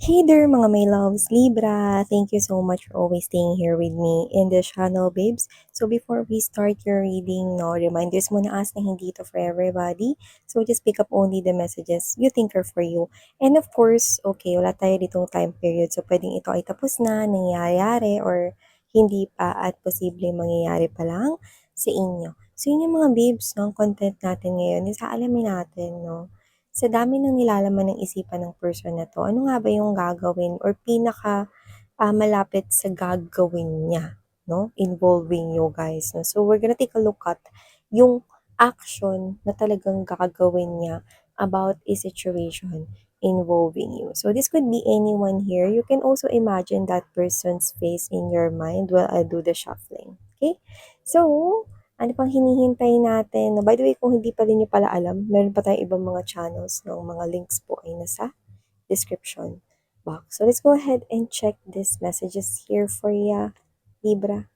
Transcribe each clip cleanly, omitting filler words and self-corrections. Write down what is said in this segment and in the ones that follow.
Hey there mga my loves, Libra! Thank you so much for always staying here with me in this channel, babes. So before we start your reading, no, reminders muna as na hindi ito for everybody. So just pick up only the messages you think are for you. And of course, okay, wala tayo ditong time period. So pwedeng ito ay tapos na, nangyayari, or hindi pa at posible mangyayari pa lang sa inyo. So yun yung mga babes, no, content natin ngayon. Isa alamin natin, no, sa dami ng nilalaman ng isipan ng person na 'to, ano nga ba yung gagawin or malapit sa gagawin niya, 'no, involving you guys, 'no. So, we're gonna take a look at yung action na talagang gagawin niya about a situation involving you. So, this could be anyone here. You can also imagine that person's face in your mind while I do the shuffling, okay? So, ano pang hinihintay natin? By the way, kung hindi pa rin niyo pala alam, meron pa tayong ibang mga channels, no? Mga links po ay nasa description box. So let's go ahead and check these messages here for ya, Libra.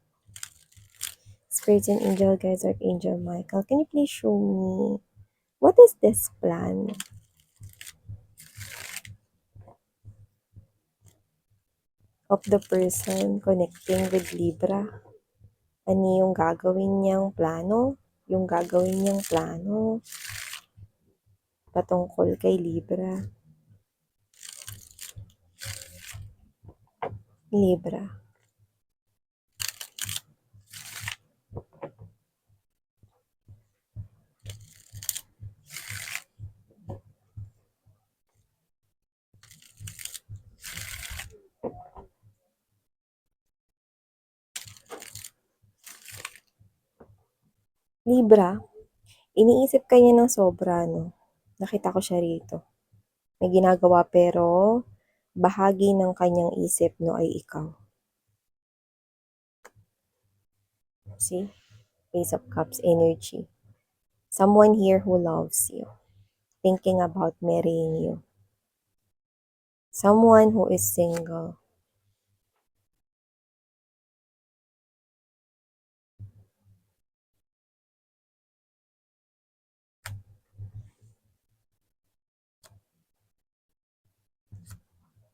Spirit and Angel, guys, Archangel Michael. Can you please show me what is this plan of the person connecting with Libra? Ano yung gagawin niyang plano? Yung gagawin niyang plano patungkol kay Libra. Libra. Libra, iniisip ka niya ng sobra, no? Nakita ko siya rito. May ginagawa pero bahagi ng kanyang isip, no, ay ikaw. See? Ace of Cups energy. Someone here who loves you. Thinking about marrying you. Someone who is single.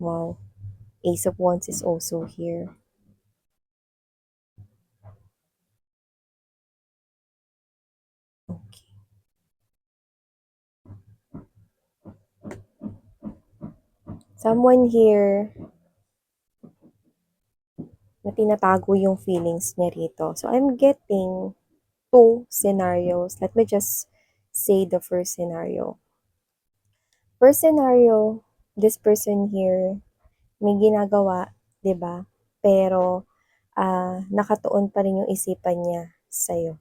Wow. Ace of Wands is also here. Okay. Someone here na tinatago yung feelings niya rito. So, I'm getting two scenarios. Let me just say the first scenario. First scenario, this person here may ginagawa, 'di ba? Pero nakatuon pa rin yung isipan niya sa'yo.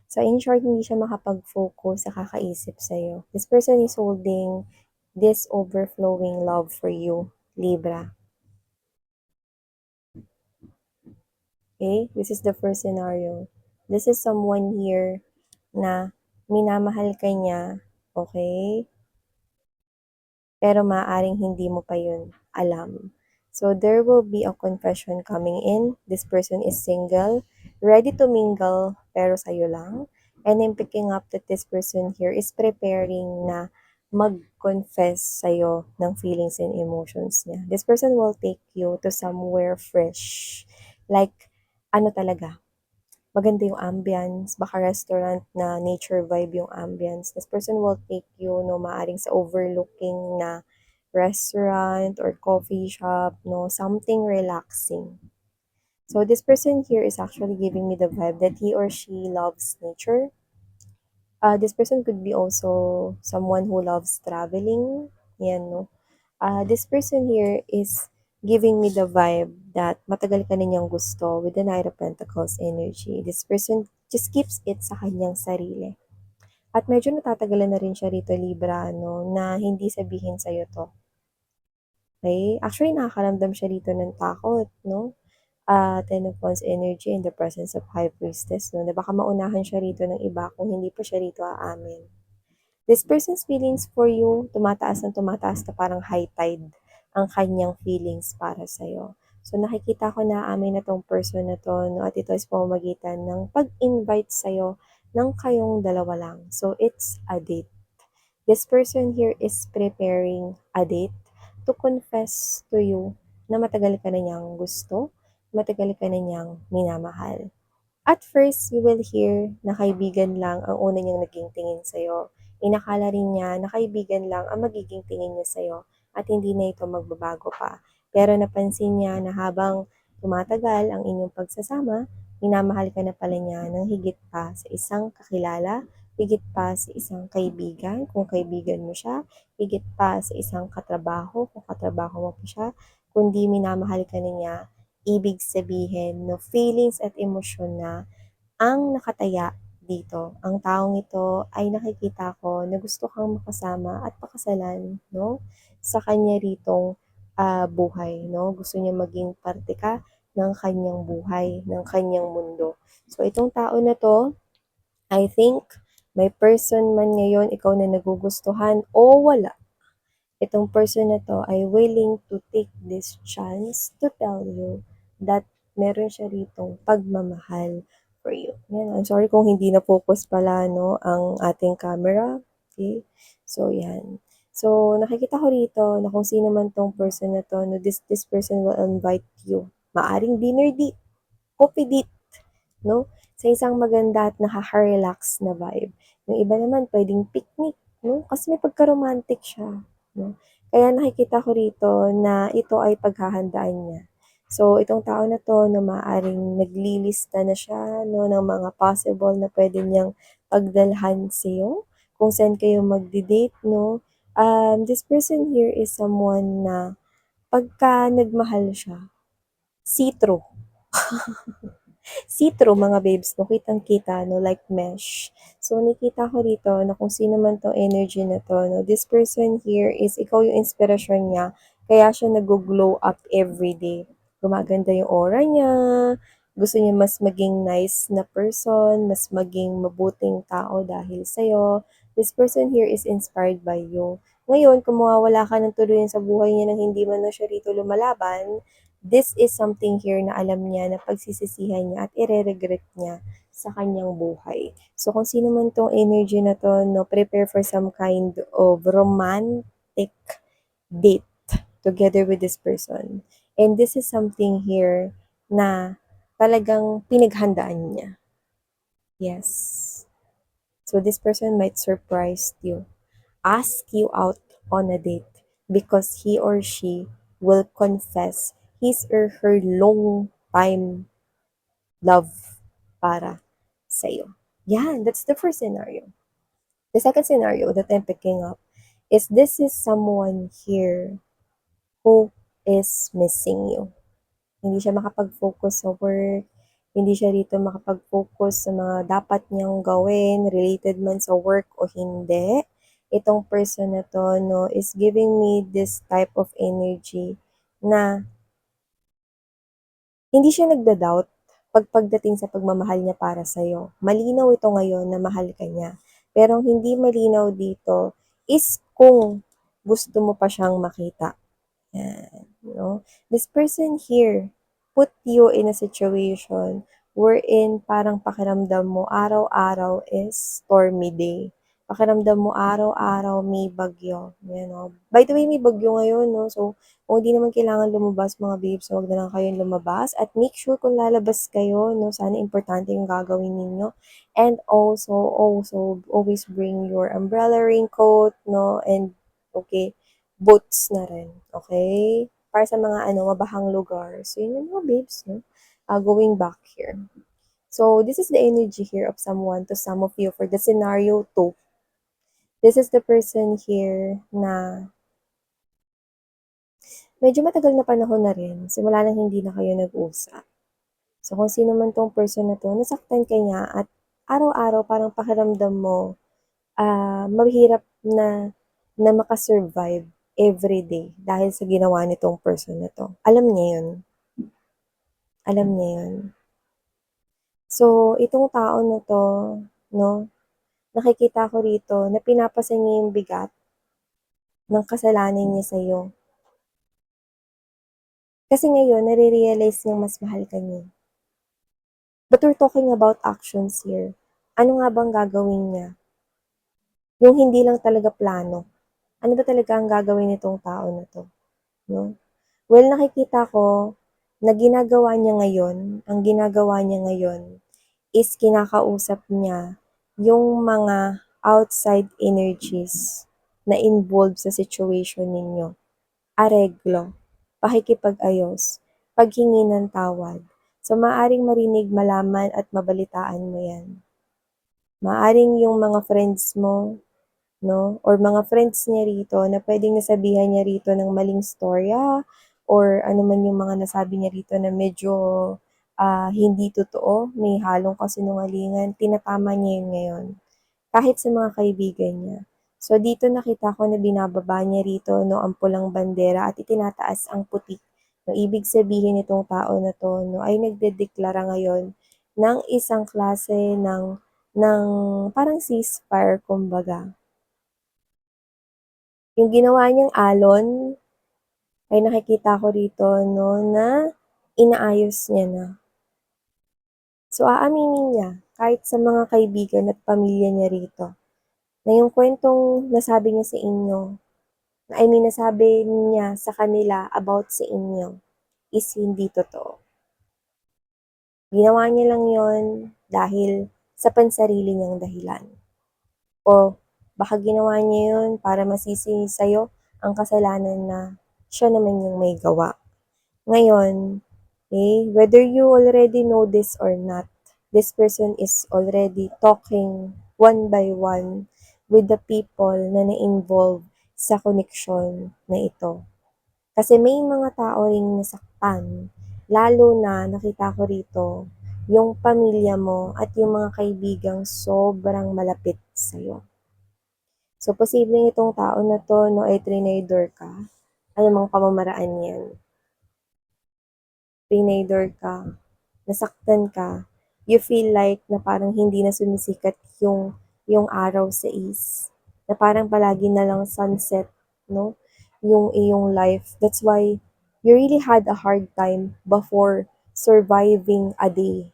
So in short, hindi siya makapag-focus sa kakaisip sa'yo. This person is holding this overflowing love for you, Libra. Okay? This is the first scenario. This is someone here na minamahal ka niya, okay? Pero maaaring hindi mo pa yun alam. So, there will be a confession coming in. This person is single, ready to mingle, pero sa'yo lang. And I'm picking up that this person here is preparing na mag-confess sa'yo ng feelings and emotions niya. This person will take you to somewhere fresh. Like, ano talaga, maganda yung ambience, baka restaurant na nature vibe yung ambience. This person will take you, no, maaring sa overlooking na restaurant or coffee shop, no, something relaxing. So this person here is actually giving me the vibe that he or she loves nature. This person could be also someone who loves traveling. Yan, no. This person here is giving me the vibe that matagal ka ninyang gusto with the Knight of Pentacles energy. This person just keeps it sa kanyang sarili. At medyo natatagalan na rin siya rito, Libra, no, na hindi sabihin sa'yo to. Okay? Actually, nakakaramdam siya rito ng takot, no? Ten of Wands energy in the presence of High Priestess, no? Na baka maunahan siya rito ng iba kung hindi pa siya rito aamin. This person's feelings for you, tumataas na parang high tide ang kanyang feelings para sa'yo. So nakikita ko na amin na tong person na to, no, at ito is pamamagitan ng pag-invite sa'yo ng kayong dalawa lang. So it's a date. This person here is preparing a date to confess to you na matagal ka na niyang gusto, matagal ka na niyang minamahal. At first, you will hear na kaibigan lang ang una niyang naging tingin sa'yo. Inakala rin niya na kaibigan lang ang magiging tingin niya sa'yo at hindi na ito magbabago pa. Pero napansin niya na habang tumatagal ang inyong pagsasama, minamahal ka na pala niya ng higit pa sa isang kakilala, higit pa sa isang kaibigan, kung kaibigan mo siya, higit pa sa isang katrabaho, kung katrabaho mo pa siya, kundi minamahal ka na niya. Ibig sabihin, no, feelings at emosyon na ang nakataya dito. Ang taong ito ay nakikita ko na gusto kang makasama at pakasalan, no? Sa kanya ritong buhay, no? Gusto niya maging parte ka ng kanyang buhay, ng kanyang mundo. So, itong tao na to, I think, may person man ngayon ikaw na nagugustuhan o wala, itong person na to ay willing to take this chance to tell you that meron siya ritong pagmamahal for you. Yan. I'm sorry kung hindi na focus pala no, ang ating camera. Okay? So, yan. So, nakikita ko rito na kung sino man tong person na to, no, this person will invite you. Maaring dinner date, coffee date, no? Sa isang maganda at nakaka-relax na vibe. Yung iba naman, pwedeng picnic, no? Kasi may pagka-romantic siya, no? Kaya nakikita ko rito na ito ay paghahandaan niya. So, itong tao na to, no, maaaring naglilista na siya, no, ng mga possible na pwede niyang pagdalhan sa'yo, kung saan kayo magdi-date, no? This person here is someone na pagka nagmahal siya, see-through. See-through mga babes, no? Kitang-kita, no? Like mesh. So, nakita ko rito na kung sino man tong energy na to, no? This person here is, ikaw yung inspirasyon niya, kaya siya nag-glow up everyday. Gumaganda yung aura niya, gusto niya mas maging nice na person, mas maging mabuting tao dahil sa'yo. This person here is inspired by you. Ngayon, kung mawawala ka ng tuluyan sa buhay niya nang hindi man na siya rito lumalaban, this is something here na alam niya na pagsisisihan niya at ire-regret niya sa kanyang buhay. So, kung sino man tong energy na to, no, prepare for some kind of romantic date together with this person. And this is something here na talagang pinaghandaan niya. Yes. So, this person might surprise you, ask you out on a date because he or she will confess his or her long time love para sa'yo. Yan, that's the first scenario. The second scenario that I'm picking up is this is someone here who is missing you. Hindi siya makapag-focus sa work, hindi siya rito makapag-focus sa mga dapat niyang gawin, related man sa work o hindi. Itong person na to, no, is giving me this type of energy na hindi siya nagda-doubt pagdating sa pagmamahal niya para sa'yo. Malinaw ito ngayon na mahal ka niya. Pero ang hindi malinaw dito is kung gusto mo pa siyang makita. Yan, no? This person here put you in a situation wherein parang pakiramdam mo araw-araw is stormy day. Pakiramdam mo araw-araw may bagyo. Yan, no? By the way, may bagyo ngayon, no? So, kung hindi naman kailangan lumabas mga babes, huwag na lang kayong lumabas. At make sure kung lalabas kayo, no? Sana importante yung gagawin ninyo. And also, always bring your umbrella, raincoat, no? And, okay, boots na rin, okay? Para sa mga mabahang lugar. So, yun yung mga babes, no? Going back here. So, this is the energy here of someone to some of you for the scenario 2. This is the person here na medyo matagal na panahon na rin, simula nang hindi na kayo nag-usap. So, kung sino man tong person na to, nasaktan ka niya at araw-araw parang pakiramdam mo, mahirap na makasurvive everyday dahil sa ginawa nitong person na to. Alam niya yun. Alam niya yun. So, itong tao na to, no, nakikita ko rito na pinapasa niya yung bigat ng kasalanan niya sa'yo. Kasi ngayon, nare-realize niyang mas mahal ka niya. But we're talking about actions here. Ano nga bang gagawin niya? Yung hindi lang talaga plano. Ano ba talaga ang gagawin nitong tao na to? no? Well, nakikita ko na ang ginagawa niya ngayon is kinakausap niya yung mga outside energies na involved sa situation ninyo. Areglo, pakikipag-ayos, paghingi ng tawad. So, maaring marinig, malaman at mabalitaan mo yan. Maaring yung mga friends mo, no? Or mga friends niya rito na pwedeng nasabihan niya rito ng maling storya or ano man yung mga nasabi niya rito na medyo hindi totoo, may halong kasinungalingan, tinatama niya yun ngayon. Kahit sa mga kaibigan niya. So dito nakita ko na binababa niya rito no ang pulang bandera at itinataas ang puti. No, ibig sabihin nitong tao na to no ay nagdedeklara ngayon ng isang klase ng parang ceasefire kumbaga. Yung ginawa niyang alon ay nakikita ko rito no na inaayos niya na. So aaminin niya kahit sa mga kaibigan at pamilya niya rito na yung kwentong nasabi niya sa inyo, nasabi niya sa kanila about sa inyo is hindi totoo. Ginawa niya lang yon dahil sa pansarili niyang dahilan. O baka ginawa niya yun para masisi sa'yo ang kasalanan na siya naman yung may gawa. Ngayon, whether you already know this or not, this person is already talking one by one with the people na na-involve sa connection na ito. Kasi may mga tao ring nasaktan, lalo na nakita ko rito, yung pamilya mo at yung mga kaibigang sobrang malapit sa'yo. So, posibleng itong tao na to, no, ay trinador ka. Ano mang pamamaraan yan. Trinador ka, nasaktan ka, you feel like na parang hindi na sumisikat yung araw sa east. Na parang palagi na lang sunset, no? Yung iyong life. That's why you really had a hard time before surviving a day.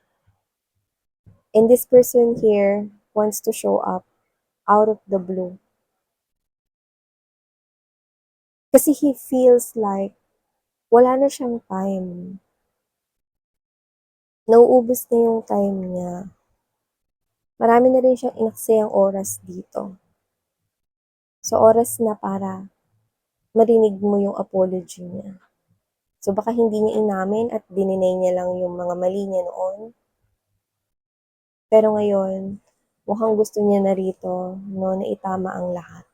And this person here wants to show up out of the blue. Kasi he feels like wala na siyang time. Nauubos na yung time niya. Marami na rin siyang inaksayang oras dito. So, oras na para marinig mo yung apology niya. So, baka hindi niya inamin at dininay niya lang yung mga mali niya noon. Pero ngayon, mukhang gusto niya na rito, no, na itama ang lahat.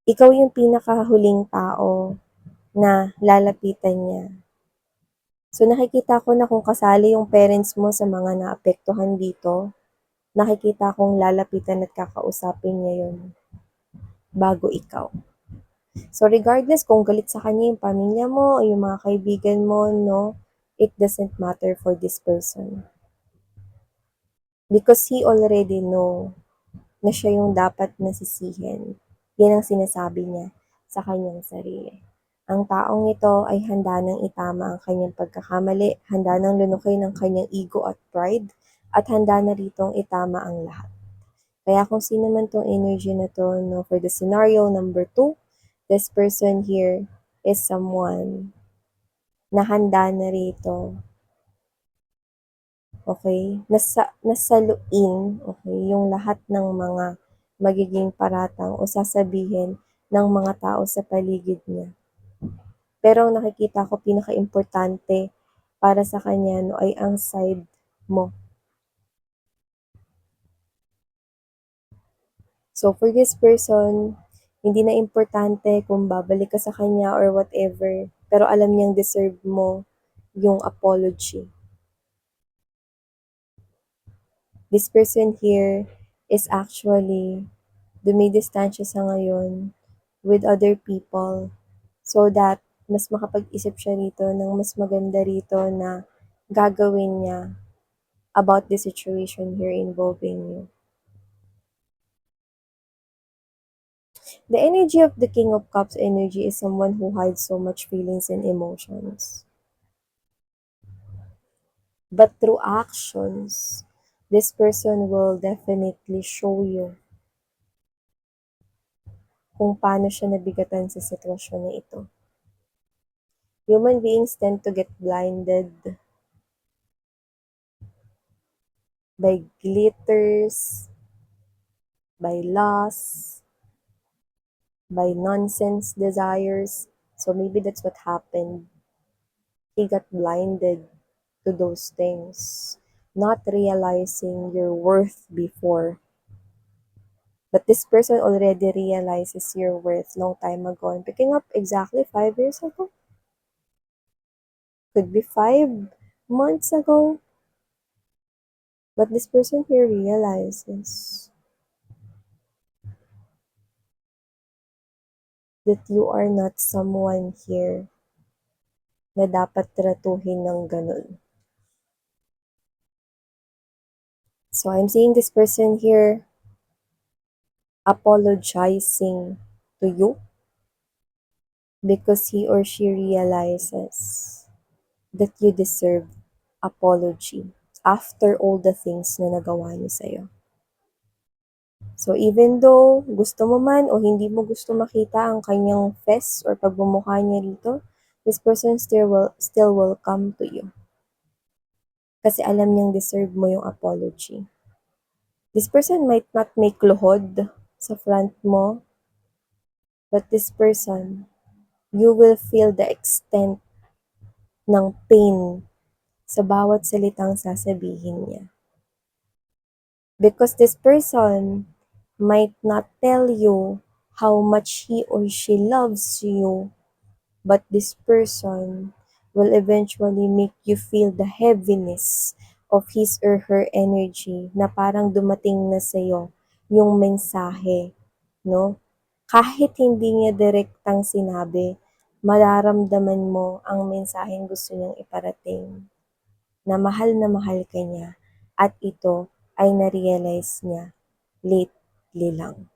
Ikaw yung pinakahuling tao na lalapitan niya. So, nakikita ko na kung kasali yung parents mo sa mga naapektuhan dito, nakikita kong lalapitan at kakausapin niya yun bago ikaw. So, regardless kung galit sa kanya yung pamilya mo o yung mga kaibigan mo, no, it doesn't matter for this person. Because he already know na siya yung dapat nasisihin. Yan ang sinasabi niya sa kanyang sarili. Ang taong ito ay handa nang itama ang kanyang pagkakamali, handa nang lunukin ang kanyang ego at pride, at handa na ritong itama ang lahat. Kaya kung sino man tong energy na to, no, for the scenario number 2, this person here is someone na handa na rito. Okay? Nasaluin, okay, yung lahat ng mga magiging paratang o sasabihin ng mga tao sa paligid niya. Pero ang nakikita ko pinaka-importante para sa kanya no, ay ang side mo. So, for this person, hindi na importante kung babalik ka sa kanya or whatever, pero alam niyang deserve mo yung apology. This person here is actually dumidistansya sa ngayon with other people so that mas makapag-isip siya rito ng mas maganda rito na gagawin niya about the situation here involving you. The energy of the King of Cups energy is someone who hides so much feelings and emotions. But through actions, this person will definitely show you kung paano siya nabigatan sa sitwasyon na ito. Human beings tend to get blinded by glitters, by loss, by nonsense desires. So maybe that's what happened. He got blinded to those things, not realizing your worth before. But this person already realizes your worth long time ago and picking up exactly 5 years ago. Could be 5 months ago. But this person here realizes that you are not someone here na dapat tratuhin ng ganun. So I'm seeing this person here apologizing to you because he or she realizes that you deserve apology after all the things na nagawa niya sa'yo. So even though gusto mo man o hindi mo gusto makita ang kanyang face or pagmumukha niya dito, this person still will come to you. Kasi alam niyang deserve mo yung apology. This person might not make luhod sa front mo, but this person, you will feel the extent ng pain sa bawat salitang sasabihin niya. Because this person might not tell you how much he or she loves you, but this person will eventually make you feel the heaviness of his or her energy na parang dumating na sa'yo yung mensahe, no? Kahit hindi niya direktang sinabi, mararamdaman mo ang mensaheng gusto niyang iparating na mahal ka niya at ito ay na-realize niya lately lang.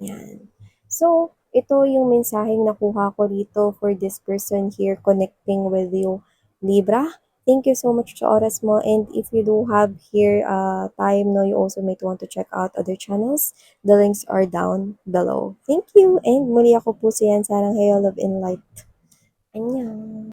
Yan. So, ito yung mensaheng nakuha ko rito for this person here connecting with you, Libra. Thank you so much sa oras mo, and if you do have here time, no, you also might want to check out other channels. The links are down below. Thank you, and muli ako po si Yan Sarang Hayo, Love and Light. Annyeong!